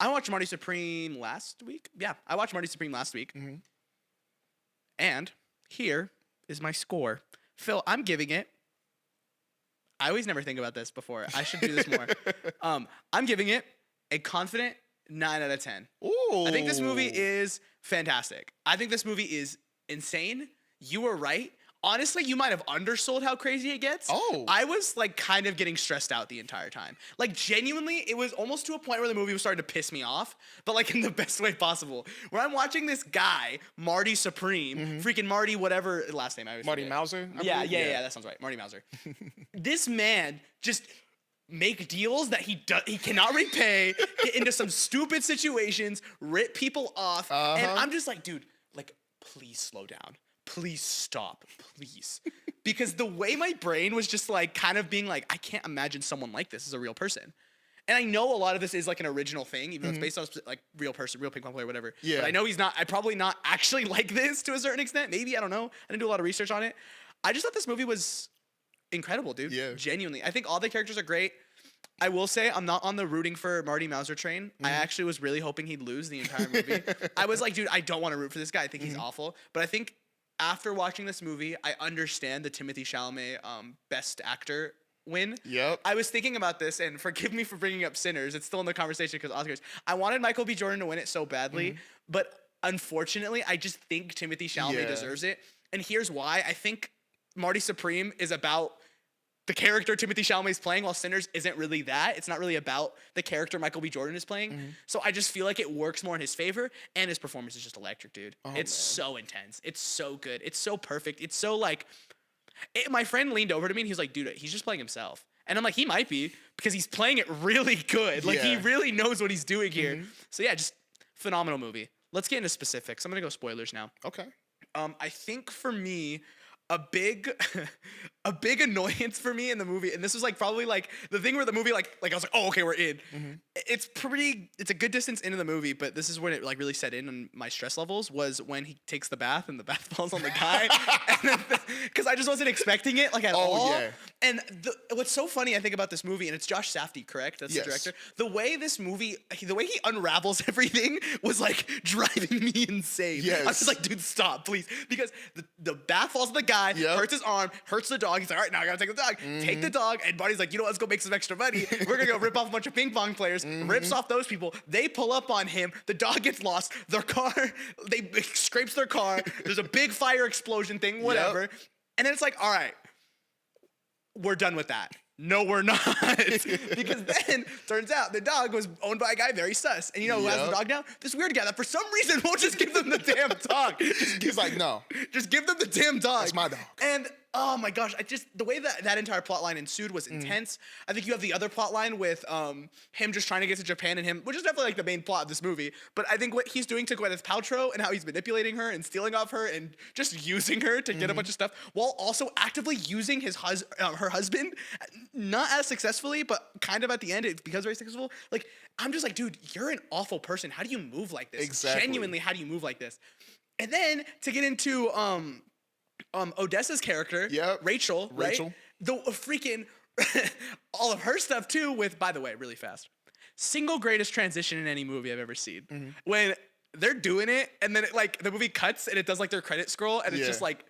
I watched Marty Supreme last week. Yeah, I watched Marty Supreme last week. Mm-hmm. And here is my score. Phil, I'm giving it. I always never think about this before. I should do this more. I'm giving it a confident 9 out of 10. Ooh. I think this movie is fantastic. I think this movie is insane. You were right. Honestly, you might have undersold how crazy it gets. Oh. I was like kind of getting stressed out the entire time. Like genuinely, it was almost to a point where the movie was starting to piss me off, but like in the best way possible. Where I'm watching this guy, Marty Supreme, freaking Marty, whatever last name I always Marty forget. Mauser? I Yeah, believe? yeah, that sounds right. Marty Mauser. This man just make deals that he cannot repay, get into some stupid situations, rip people off, and I'm just like, dude, like, please slow down. Please stop, please. Because the way my brain was just like kind of being like, I can't imagine someone like this as a real person. And I know a lot of this is like an original thing, even though it's based on like real person, real ping pong player, whatever. Yeah. But I know he's not, I probably not actually like this to a certain extent. Maybe, I don't know. I didn't do a lot of research on it. I just thought this movie was incredible, dude. Yeah. Genuinely. I think all the characters are great. I will say I'm not on the rooting for Marty Mauser train. I actually was really hoping he'd lose the entire movie. I was like, dude, I don't want to root for this guy. I think he's awful. But I think after watching this movie, I understand the Timothée Chalamet Best Actor win. Yep. I was thinking about this, and forgive me for bringing up Sinners. It's still in the conversation because Oscars. I wanted Michael B. Jordan to win it so badly, but unfortunately, I just think Timothée Chalamet deserves it. And here's why. I think Marty Supreme is about the character Timothée Chalamet is playing, while Sinners isn't really that. It's not really about the character Michael B. Jordan is playing. So I just feel like it works more in his favor, and his performance is just electric, dude. It's so intense. It's so good. It's so perfect. It's so like, my friend leaned over to me and he was like, dude, he's just playing himself. And I'm like, he might be, because he's playing it really good. Like, he really knows what he's doing here. So yeah, just phenomenal movie. Let's get into specifics. I'm gonna go spoilers now. Okay. I think for me, a big annoyance for me in the movie, and this was like probably like the thing where the movie like I was like, oh, okay, we're in. It's a good distance into the movie, but this is when it like really set in on my stress levels, was when he takes the bath and the bath falls on the guy, because I just wasn't expecting it like at all. Yeah. And what's so funny I think about this movie, and it's Josh Safdie, correct? That's the director. The way this movie, the way he unravels everything was like driving me insane. Yes. I was like, dude, stop, please, because the bath falls on the guy, hurts his arm, hurts the dog. He's like, all right, now I gotta take the dog. Take the dog, and Buddy's like, you know what, let's go make some extra money. We're gonna go rip off a bunch of ping pong players, rips off those people. They pull up on him. The dog gets lost. Their car, they scrapes their car. There's a big fire explosion thing, whatever. And then it's like, all right, we're done with that. No, we're not. Because then turns out the dog was owned by a guy very sus. And you know who has the dog now? This weird guy that for some reason won't just give them the damn dog. He's like, no. Just give them the damn dog. That's my dog. And oh my gosh, the way that entire plot line ensued was intense. I think you have the other plot line with him just trying to get to Japan and him, which is definitely like the main plot of this movie. But I think what he's doing to Gwyneth Paltrow and how he's manipulating her and stealing off her and just using her to get a bunch of stuff, while also actively using her husband, not as successfully, but kind of at the end it becomes very successful. Like, I'm just like, dude, you're an awful person. How do you move like this? Exactly. Genuinely, how do you move like this? And then to get into Odessa's character, Rachel, right? The freaking all of her stuff too. With, by the way, really fast, single greatest transition in any movie I've ever seen. When they're doing it, and then it, like the movie cuts and it does like their credit scroll, and it's just like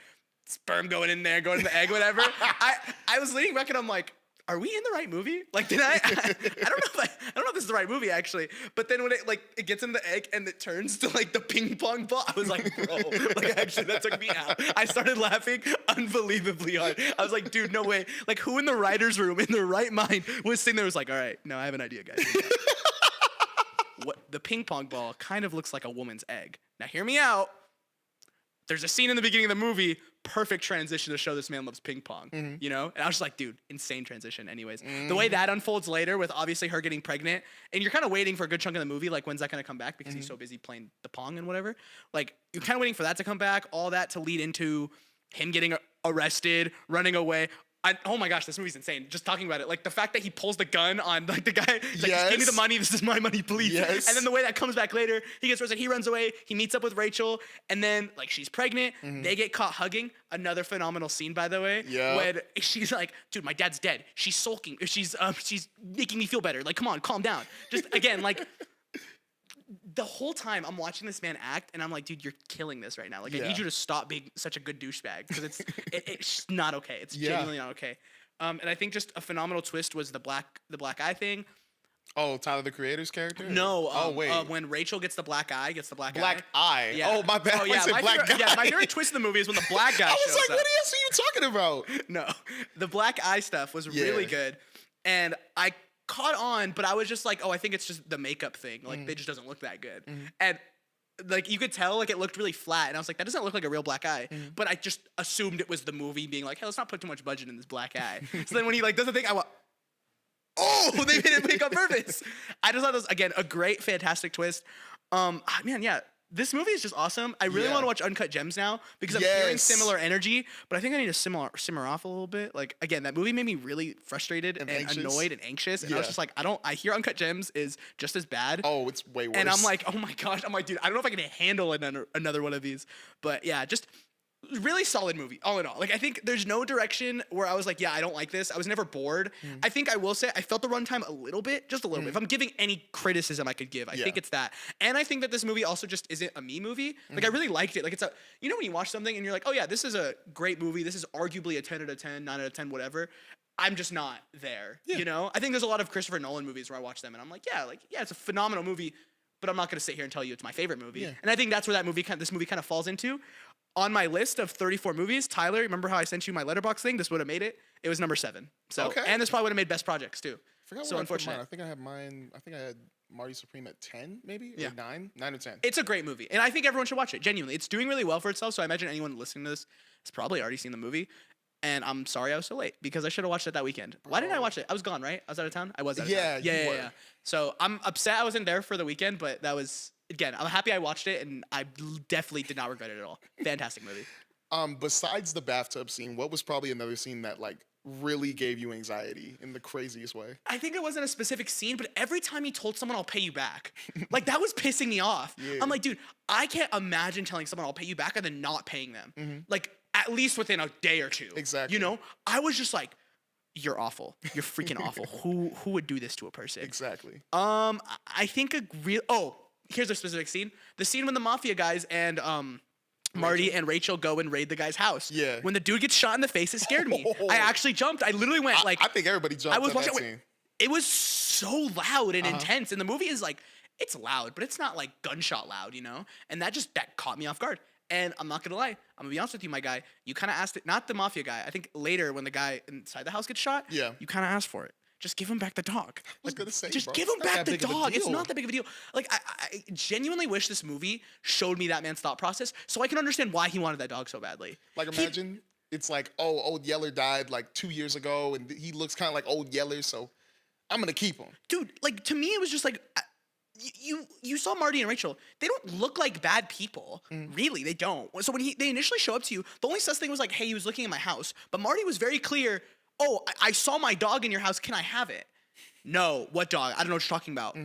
sperm going in there, going in the egg, whatever. I was leaning back and I'm like, are we in the right movie? Like, did I don't know if this is the right movie actually. But then when it gets in the egg and it turns to like the ping pong ball, I was like, bro, like actually that took me out. I started laughing unbelievably hard. I was like, dude, no way. Like, who in the writer's room in their right mind was sitting there was like, all right, no, I have an idea, guys. What the ping pong ball kind of looks like a woman's egg. Now hear me out. There's a scene in the beginning of the movie, perfect transition to show this man loves ping pong, you know? And I was just like, dude, insane transition anyways. The way that unfolds later with obviously her getting pregnant, and you're kind of waiting for a good chunk of the movie, like when's that gonna come back because he's so busy playing the pong and whatever. Like, you're kind of waiting for that to come back, all that to lead into him getting arrested, running away. Oh my gosh, this movie's insane. Just talking about it. Like the fact that he pulls the gun on like the guy, he's like, just give me the money, this is my money, please. And then the way that comes back later, he gets arrested, he runs away, he meets up with Rachel, and then like she's pregnant, they get caught hugging. Another phenomenal scene, by the way. When she's like, dude, my dad's dead. She's sulking. She's making me feel better. Like, come on, calm down. Just again, like the whole time I'm watching this man act, and I'm like, dude, you're killing this right now. Like, I need you to stop being such a good douchebag, because it's not okay. It's genuinely not okay. And I think just a phenomenal twist was the black eye thing. Oh, Tyler the Creator's character? No. Wait. When Rachel gets the black eye, Black eye. Yeah. Oh, my bad. Oh, yeah. My favorite twist in the movie is when the black guy shows up. I was like, what else are you talking about? No. The black eye stuff was really good. And I caught on, but I was just like, oh, I think it's just the makeup thing. Like, it just doesn't look that good. And like, you could tell, like, it looked really flat. And I was like, that doesn't look like a real black eye. But I just assumed it was the movie being like, hey, let's not put too much budget in this black eye. So then when he, like, does the thing, I went, oh, they made it make on purpose. I just thought this, again, a great, fantastic twist. Man, yeah, this movie is just awesome. I really want to watch Uncut Gems now, because I'm hearing similar energy, but I think I need to simmer off a little bit. Like, again, that movie made me really frustrated and annoyed and anxious. And I was just like, I hear Uncut Gems is just as bad. Oh, it's way worse. And I'm like, oh my gosh. I'm like, dude, I don't know if I can handle another one of these. But yeah, just really solid movie, all in all. Like, I think there's no direction where I was like, yeah, I don't like this. I was never bored. I think I will say I felt the runtime a little bit, just a little bit. If I'm giving any criticism I could give, I think it's that. And I think that this movie also just isn't a me movie. Like, I really liked it. Like, it's a, you know, when you watch something and you're like, oh yeah, this is a great movie. This is arguably a 10 out of 10, 9 out of 10, whatever. I'm just not there, you know? I think there's a lot of Christopher Nolan movies where I watch them and I'm like, yeah, it's a phenomenal movie, but I'm not going to sit here and tell you it's my favorite movie. And I think that's where this movie kind of falls into. On my list of 34 movies, Tyler, remember how I sent you my Letterboxd thing? This would have made it. It was number 7. So, and this probably would have made best projects too. So unfortunate. I think I had mine. I think I had Marty Supreme at 10, maybe, or 9 or 10. It's a great movie, and I think everyone should watch it. Genuinely, it's doing really well for itself. So I imagine anyone listening to this has probably already seen the movie. And I'm sorry I was so late, because I should have watched it that weekend. Why didn't I watch it? I was gone, right? I was out of town. I was out of town. Yeah. So I'm upset I wasn't there for the weekend, but that was, again, I'm happy I watched it, and I definitely did not regret it at all. Fantastic movie. Besides the bathtub scene, what was probably another scene that like really gave you anxiety in the craziest way? I think it wasn't a specific scene, but every time he told someone I'll pay you back, like, that was pissing me off. I'm like, dude, I can't imagine telling someone I'll pay you back and then not paying them. Like, at least within a day or two. Exactly. You know, I was just like, you're awful. You're freaking awful. Who would do this to a person? Exactly. I think here's a specific scene. The scene when the mafia guys and Marty and Rachel go and raid the guy's house. Yeah. When the dude gets shot in the face, it scared me. I actually jumped. I literally went like. I think everybody jumped. I was watching that scene. It was so loud and intense, and the movie is like, it's loud, but it's not like gunshot loud, you know. And that caught me off guard. And I'm not gonna lie, I'm gonna be honest with you, my guy. You kind of asked it, not the mafia guy. I think later when the guy inside the house gets shot, you kind of asked for it. Just give him back the dog. I was gonna say, just give him back the dog. It's not that big of a deal. Like, I genuinely wish this movie showed me that man's thought process so I can understand why he wanted that dog so badly. Like, imagine it's like, oh, Old Yeller died like 2 years ago, and he looks kind of like Old Yeller, so I'm gonna keep him. Dude, like, to me, it was just like, you saw Marty and Rachel. They don't look like bad people. Really, they don't. So when they initially show up to you, the only sus thing was like, hey, he was looking at my house. But Marty was very clear, oh, I saw my dog in your house. Can I have it? No. What dog? I don't know what you're talking about.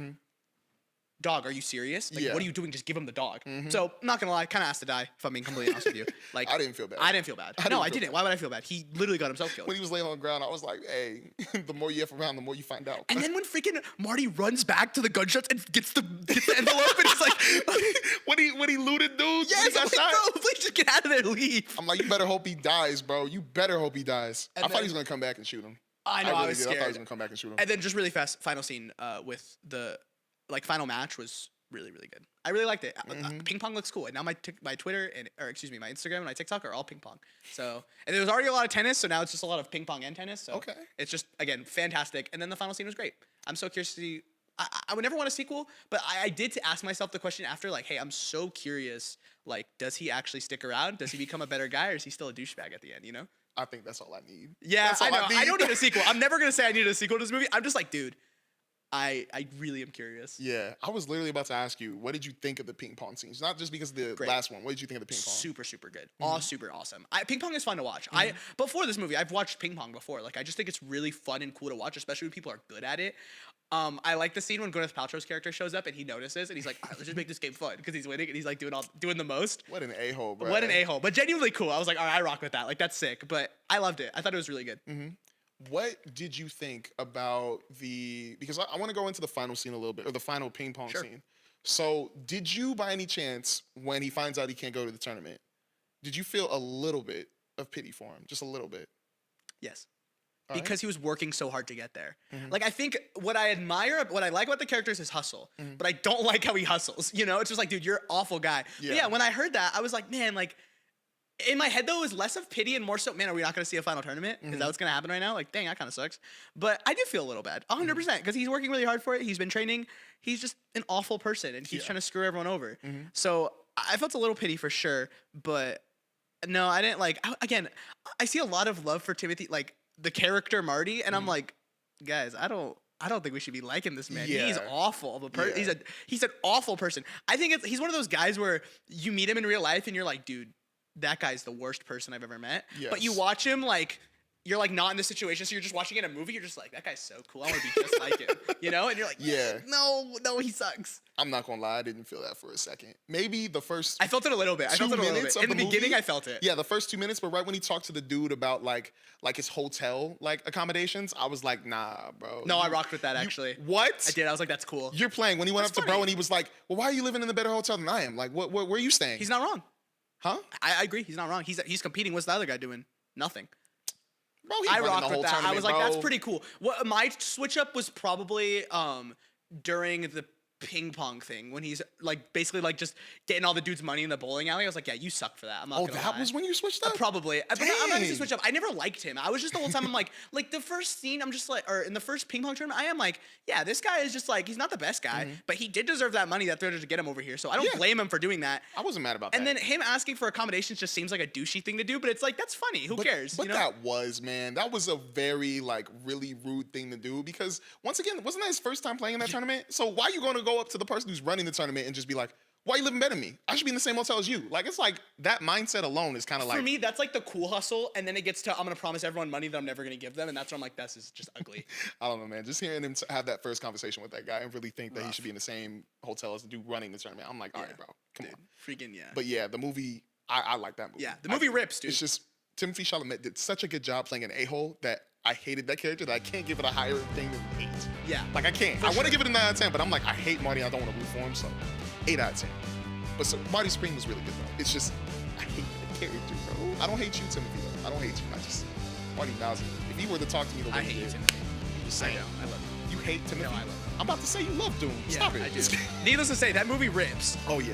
Dog, are you serious? Like, what are you doing? Just give him the dog. So, I'm not gonna lie, kind of asked to die, if I'm being completely honest with you. Like, I didn't feel bad. I didn't feel bad. No, I didn't. Why would I feel bad? He literally got himself killed. When he was laying on the ground, I was like, hey, the more you F around, the more you find out. And then when freaking Marty runs back to the gunshots and gets the envelope, and it's like, when he looted dudes, yes, when he got shot. Bro, please just get out of there, leave. I'm like, you better hope he dies, bro. You better hope he dies. I thought he was gonna come back and shoot him. I know, I was scared. I thought he was gonna come back and shoot him. And then just really fast, final scene with the final match was really, really good. I really liked it. Ping pong looks cool. And now my Twitter my Instagram and my TikTok are all ping pong. So, and there was already a lot of tennis, so now it's just a lot of ping pong and tennis. So it's just, again, fantastic. And then the final scene was great. I'm so curious to see. I would never want a sequel, but I did ask myself the question after, like, hey, I'm so curious. Like, does he actually stick around? Does he become a better guy, or is he still a douchebag at the end? You know? I think that's all I need. Yeah, I know. I don't need a sequel. I'm never gonna say I need a sequel to this movie. I'm just like, dude, I really am curious. Yeah, I was literally about to ask you, what did you think of the ping pong scenes? Not just because of the last one. What did you think of the ping pong? Super, super good. All super awesome. Ping pong is fun to watch. Before this movie, I've watched ping pong before. Like, I just think it's really fun and cool to watch, especially when people are good at it. I like the scene when Gwyneth Paltrow's character shows up and he notices and he's like, all right, let's just make this game fun because he's winning and he's like doing the most. What an a-hole, bro. What an a-hole. But genuinely cool. I was like, all right, I rock with that. Like, that's sick. But I loved it. I thought it was really good. What did you think about because I want to go into the final scene a little bit, or the final ping pong scene. So, did you, by any chance, when he finds out he can't go to the tournament, did you feel a little bit of pity for him? Just a little bit? Yes. Because he was working so hard to get there. Like, I think what I like about the character is his hustle, but I don't like how he hustles. You know, it's just like, dude, you're an awful guy. Yeah. But yeah, when I heard that, I was like, man, like, in my head, though, it was less of pity and more so, man, are we not going to see a final tournament? Is that what's going to happen right now? Like, dang, that kind of sucks. But I do feel a little bad, 100%, because he's working really hard for it. He's been training. He's just an awful person, and he's trying to screw everyone over. So I felt a little pity for sure, but no, I didn't like, again, I see a lot of love for Timothée, like, the character Marty, and I'm like, guys, I don't think we should be liking this man. He's awful of a person. He's an awful person. I think he's one of those guys where you meet him in real life and you're like, dude, that guy's the worst person I've ever met. Yes. But you watch him, like, you're like not in the situation, so you're just watching it in a movie. You're just like, that guy's so cool. I want to be just like him, you know? And you're like, no, he sucks. I'm not gonna lie, I didn't feel that for a second. Maybe the first. I felt it a little bit. In the beginning, I felt it. Yeah, the first 2 minutes, but right when he talked to the dude about like his hotel accommodations, I was like, nah, bro. No, I rocked with that actually. What? I did. I was like, that's cool. You're playing. When he went up to bro and he was like, well, why are you living in a better hotel than I am? Like, where are you staying? He's not wrong. Huh? I agree. He's not wrong. He's competing. What's the other guy doing? Nothing. Bro, I rocked with that. I was like, that's pretty cool. What my switch up was probably during the ping pong thing when he's like basically like just getting all the dude's money in the bowling alley. I was like, yeah, you suck for that. I'm not gonna lie. Was when you switched up? Probably. But I'm not gonna switch up. I never liked him. I was just the whole time I'm like the first scene, I'm just like, or in the first ping pong tournament, I am like, yeah, this guy is just like, he's not the best guy, but he did deserve that money that they're to get him over here. So I don't blame him for doing that. I wasn't mad about that. And then him asking for accommodations just seems like a douchey thing to do, but it's like, that's funny. Who cares? But you know? that was a very like really rude thing to do because once again, wasn't that his first time playing in that tournament? So why are you going to go up to the person who's running the tournament and just be like, why are you living better than me? I should be in the same hotel as you. Like, it's like that mindset alone is kind of like. For me, that's like the cool hustle. And then it gets to, I'm going to promise everyone money that I'm never going to give them. And that's when I'm like, this is just ugly. I don't know, man. Just hearing him have that first conversation with that guy and really think that he should be in the same hotel as the dude running the tournament. I'm like, all right, bro, come on. Freaking yeah. But yeah, the movie, I like that movie. Yeah, the movie rips, dude. It's just, Timothée Chalamet did such a good job playing an a-hole that I hated that character that I can't give it a higher thing than 8. Yeah. Like, I can't. I want to give it a 9 out of 10, but I'm like, I hate Marty. I don't want to root for him, so 8 out of 10. But so, Marty Spring was really good, though. It's just, I hate the character, bro. I don't hate you, Timothée, though. I don't hate you. I just, Marty Bowser. If he were to talk to me the way he did. I hate Timothée. Just saying. I love him. You hate Timothée? No, I love him. I'm about to say you love Doom. Stop it. Needless to say, that movie rips. Oh, yeah.